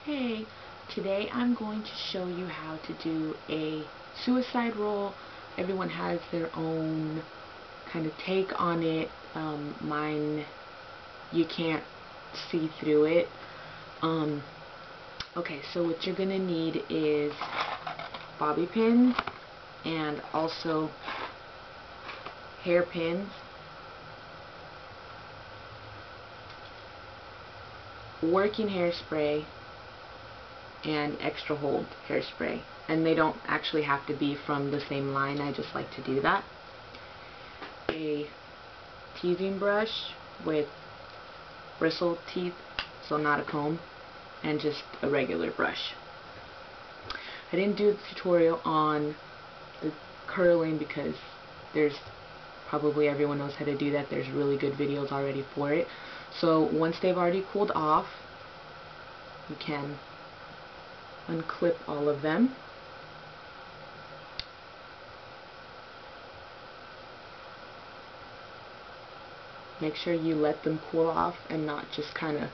Hey, today I'm going to show you how to do a suicide roll. Everyone has their own kind of take on it. Mine, you can't see through it. Okay, so what you're going to need is bobby pins and also hairpins, working hairspray, and extra hold hairspray. And they don't actually have to be from the same line, I just like to do that. A teasing brush with bristle teeth, so not a comb, and just a regular brush. I didn't do the tutorial on the curling because there's probably everyone knows how to do that. There's really good videos already for it. So once they've already cooled off, you can unclip all of them. Make sure you let them cool off and not just kind of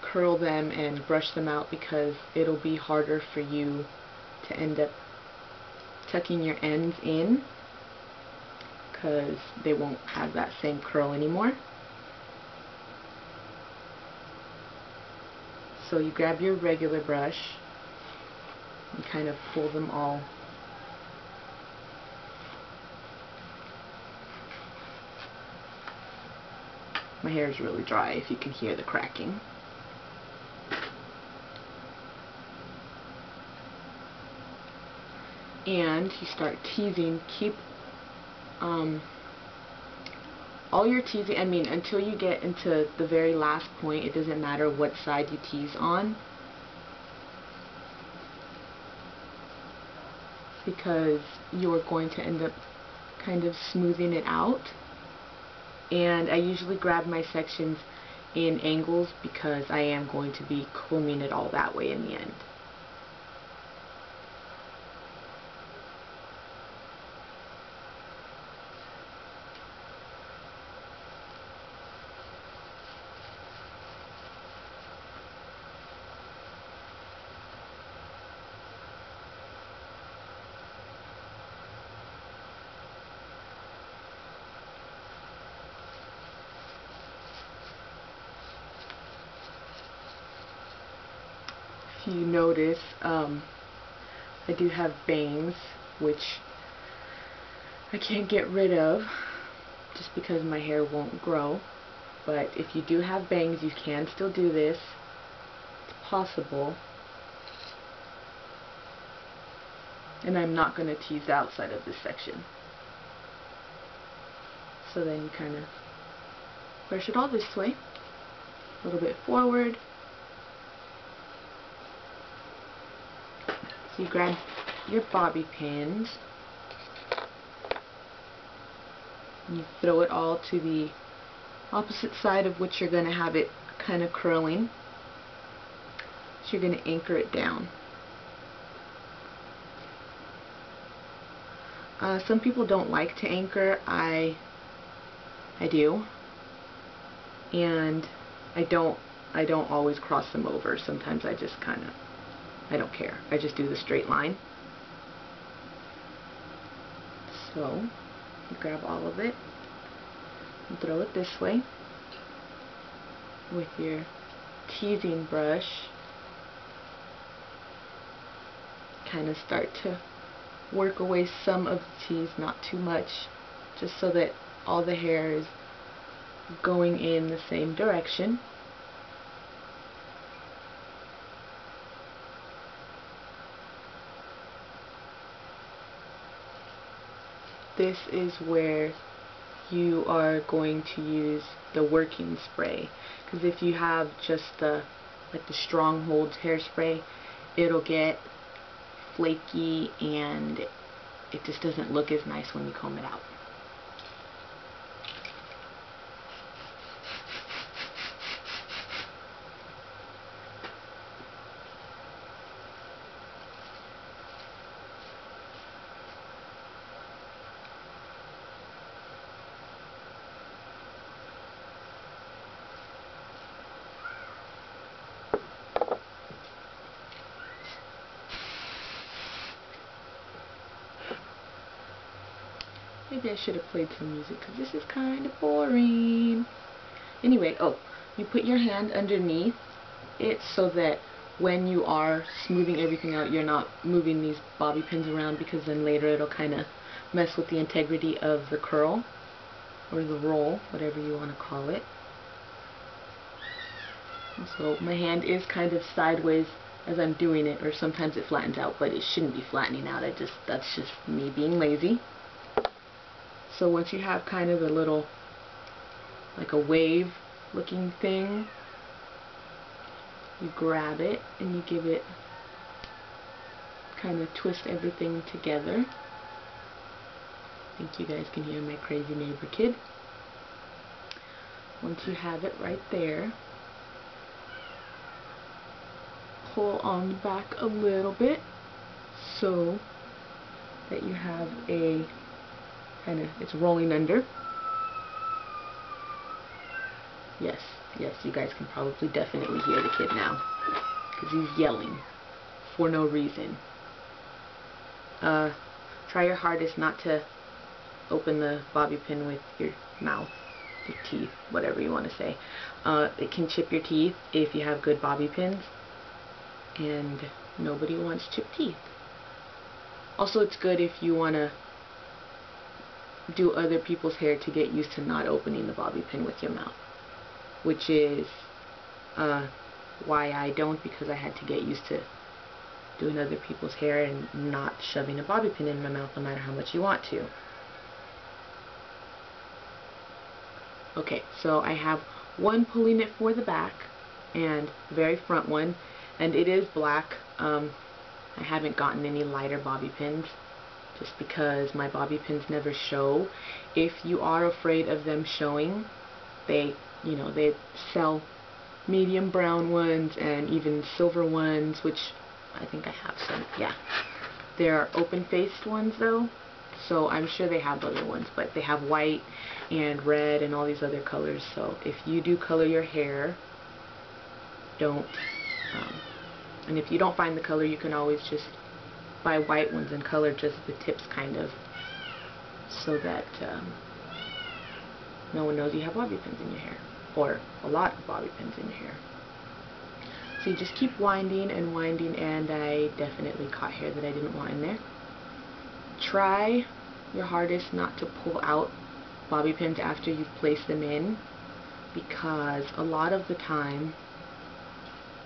curl them and brush them out, because it'll be harder for you to end up tucking your ends in because they won't have that same curl anymore. So you grab your regular brush and kind of pull them all . My hair is really dry if you can hear the cracking. And you start teasing. Keep all your teasing, until you get into the very last point. It doesn't matter what side you tease on, because you're going to end up kind of smoothing it out. And I usually grab my sections in angles because I am going to be combing it all that way in the end. If you notice, I do have bangs, which I can't get rid of just because my hair won't grow. But if you do have bangs, you can still do this. It's possible. And I'm not going to tease the outside of this section. So then you kind of brush it all this way, a little bit forward. So you grab your bobby pins, and you throw it all to the opposite side of which you're going to have it kind of curling. So you're going to anchor it down. Some people don't like to anchor. I do, and I don't always cross them over. Sometimes I just I don't care. I just do the straight line. So you grab all of it and throw it this way with your teasing brush. Kind of start to work away some of the tease, not too much, just so that all the hair is going in the same direction. This is where you are going to use the working spray, because if you have just the stronghold hairspray, it'll get flaky and it just doesn't look as nice when you comb it out. Maybe I should have played some music because this is kind of boring. Anyway, oh, you put your hand underneath it so that when you are smoothing everything out, you're not moving these bobby pins around, because then later it'll kind of mess with the integrity of the curl or the roll, whatever you want to call it. So my hand is kind of sideways as I'm doing it, or sometimes it flattens out, but it shouldn't be flattening out. That's just me being lazy. So once you have kind of a little, like a wave looking thing, you grab it and you give it, kind of twist everything together. I think you guys can hear my crazy neighbor kid. Once you have it right there, pull on the back a little bit so that you have a kind of, it's rolling under. Yes, you guys can probably definitely hear the kid now because he's yelling for no reason. Try your hardest not to open the bobby pin with your mouth, your teeth, whatever you want to say. It can chip your teeth if you have good bobby pins, and nobody wants chipped teeth. Also, it's good if you want to do other people's hair to get used to not opening the bobby pin with your mouth, which is why I don't, because I had to get used to doing other people's hair and not shoving a bobby pin in my mouth no matter how much you want to. Okay, so I have one pulling it for the back and the very front one, and it is black. I haven't gotten any lighter bobby pins just because my bobby pins never show. If you are afraid of them showing, they sell medium brown ones and even silver ones, which I think I have some. Yeah, they're open-faced ones though, so I'm sure they have other ones, but they have white and red and all these other colors. So if you do color your hair, don't and if you don't find the color, you can always just buy white ones and color just the tips, kind of, so that no one knows you have bobby pins in your hair, or a lot of bobby pins in your hair. So you just keep winding and winding, and I definitely caught hair that I didn't want in there. Try your hardest not to pull out bobby pins after you've placed them in, because a lot of the time,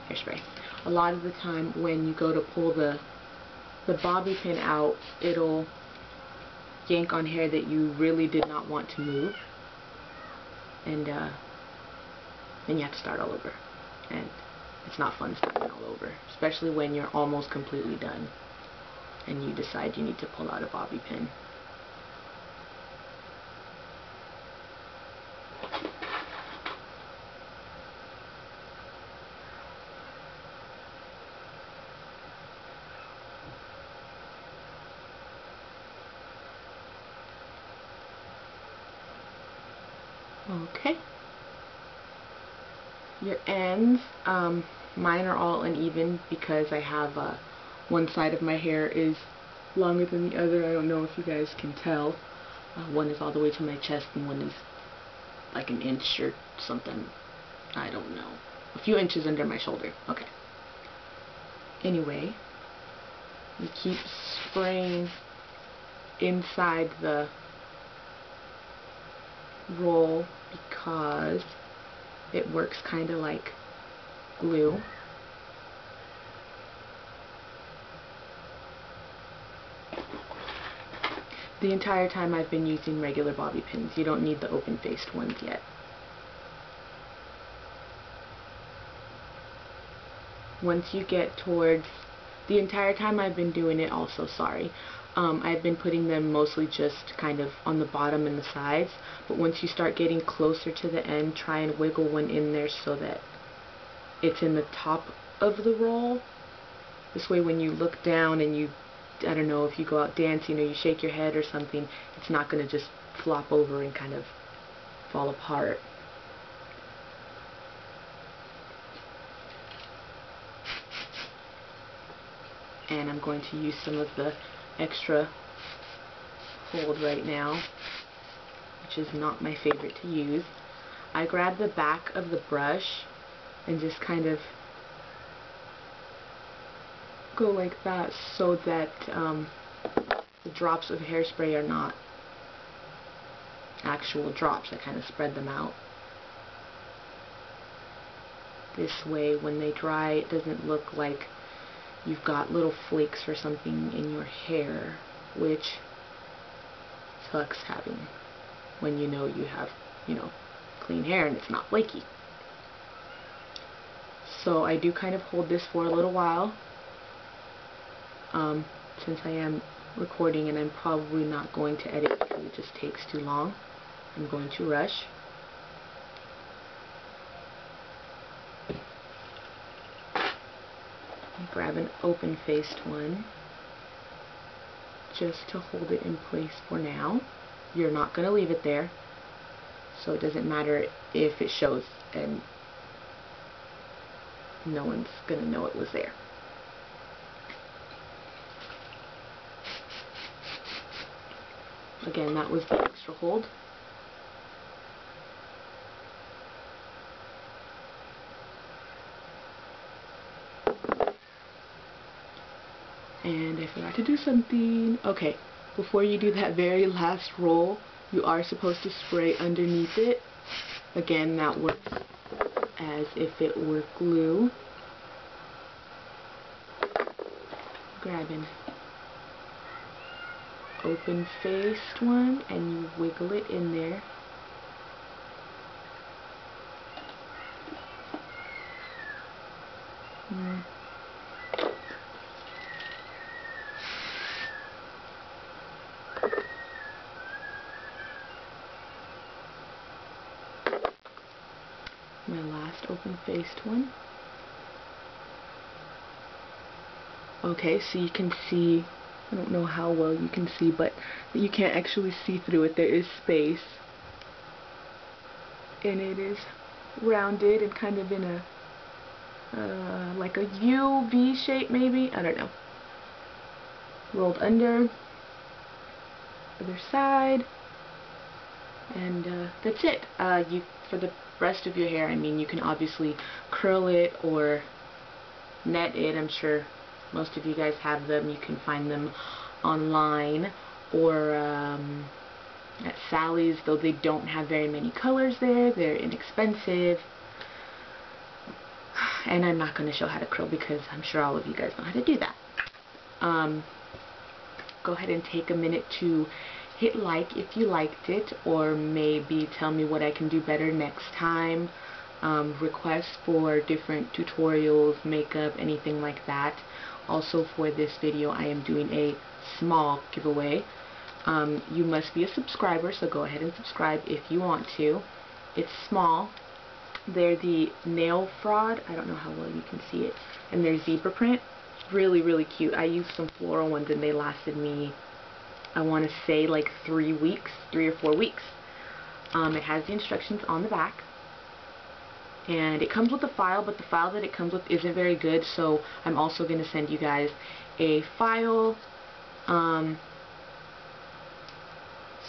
hairspray, a lot of the time when you go to pull the bobby pin out, it'll yank on hair that you really did not want to move, and then you have to start all over, and it's not fun starting all over, especially when you're almost completely done and you decide you need to pull out a bobby pin. Okay. Your ends, mine are all uneven because I have one side of my hair is longer than the other. I don't know if you guys can tell. One is all the way to my chest and one is like an inch or something. I don't know. A few inches under my shoulder. Okay. Anyway, you keep spraying inside the roll because it works kind of like glue. The entire time I've been using regular bobby pins. You don't need the open-faced ones yet. Once you get towards, the entire time I've been doing it also, sorry, I've been putting them mostly just kind of on the bottom and the sides, but once you start getting closer to the end, try and wiggle one in there so that it's in the top of the roll. This way when you look down and you, I don't know, if you go out dancing or you shake your head or something, it's not going to just flop over and kind of fall apart. And I'm going to use some of the extra hold right now, which is not my favorite to use, I grab the back of the brush and just kind of go like that so that the drops of hairspray are not actual drops. I kind of spread them out. This way, when they dry, it doesn't look like you've got little flakes or something in your hair, which sucks having when you know you have, clean hair and it's not flaky. So I do kind of hold this for a little while, since I am recording and I'm probably not going to edit because it just takes too long. I'm going to rush. Grab an open-faced one just to hold it in place for now. You're not going to leave it there, so it doesn't matter if it shows and no one's going to know it was there. Again, that was the extra hold. And I forgot to do something. Okay, before you do that very last roll, you are supposed to spray underneath it. Again, that works as if it were glue. Grab an open-faced one and you wiggle it in there. My last open-faced one. Okay, so you can see, I don't know how well you can see, but you can't actually see through it. There is space. And it is rounded and kind of in a, like a U-V shape maybe? I don't know. Rolled under. Other side. And that's it. For the rest of your hair, I mean, you can obviously curl it or net it. I'm sure most of you guys have them. You can find them online or at Sally's, though they don't have very many colors there. They're inexpensive. And I'm not going to show how to curl because I'm sure all of you guys know how to do that. Go ahead and take a minute to hit like if you liked it, or maybe tell me what I can do better next time. Requests for different tutorials, makeup, anything like that. Also, for this video, I am doing a small giveaway. You must be a subscriber, so go ahead and subscribe if you want to. It's small. They're the Nail Fraud. I don't know how well you can see it. And they're zebra print. Really, really cute. I used some floral ones and they lasted me, I want to say, like 3 weeks, 3 or 4 weeks. It has the instructions on the back. And it comes with a file, but the file that it comes with isn't very good, so I'm also going to send you guys a file.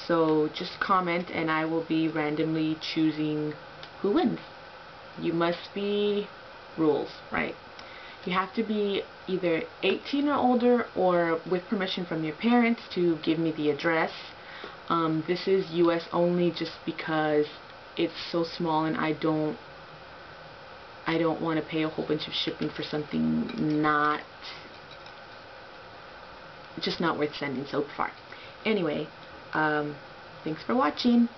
So just comment and I will be randomly choosing who wins. You must be rules, right? You have to be either 18 or older or with permission from your parents to give me the address. This is US only just because it's so small and I don't want to pay a whole bunch of shipping for something just not worth sending so far. Anyway, thanks for watching.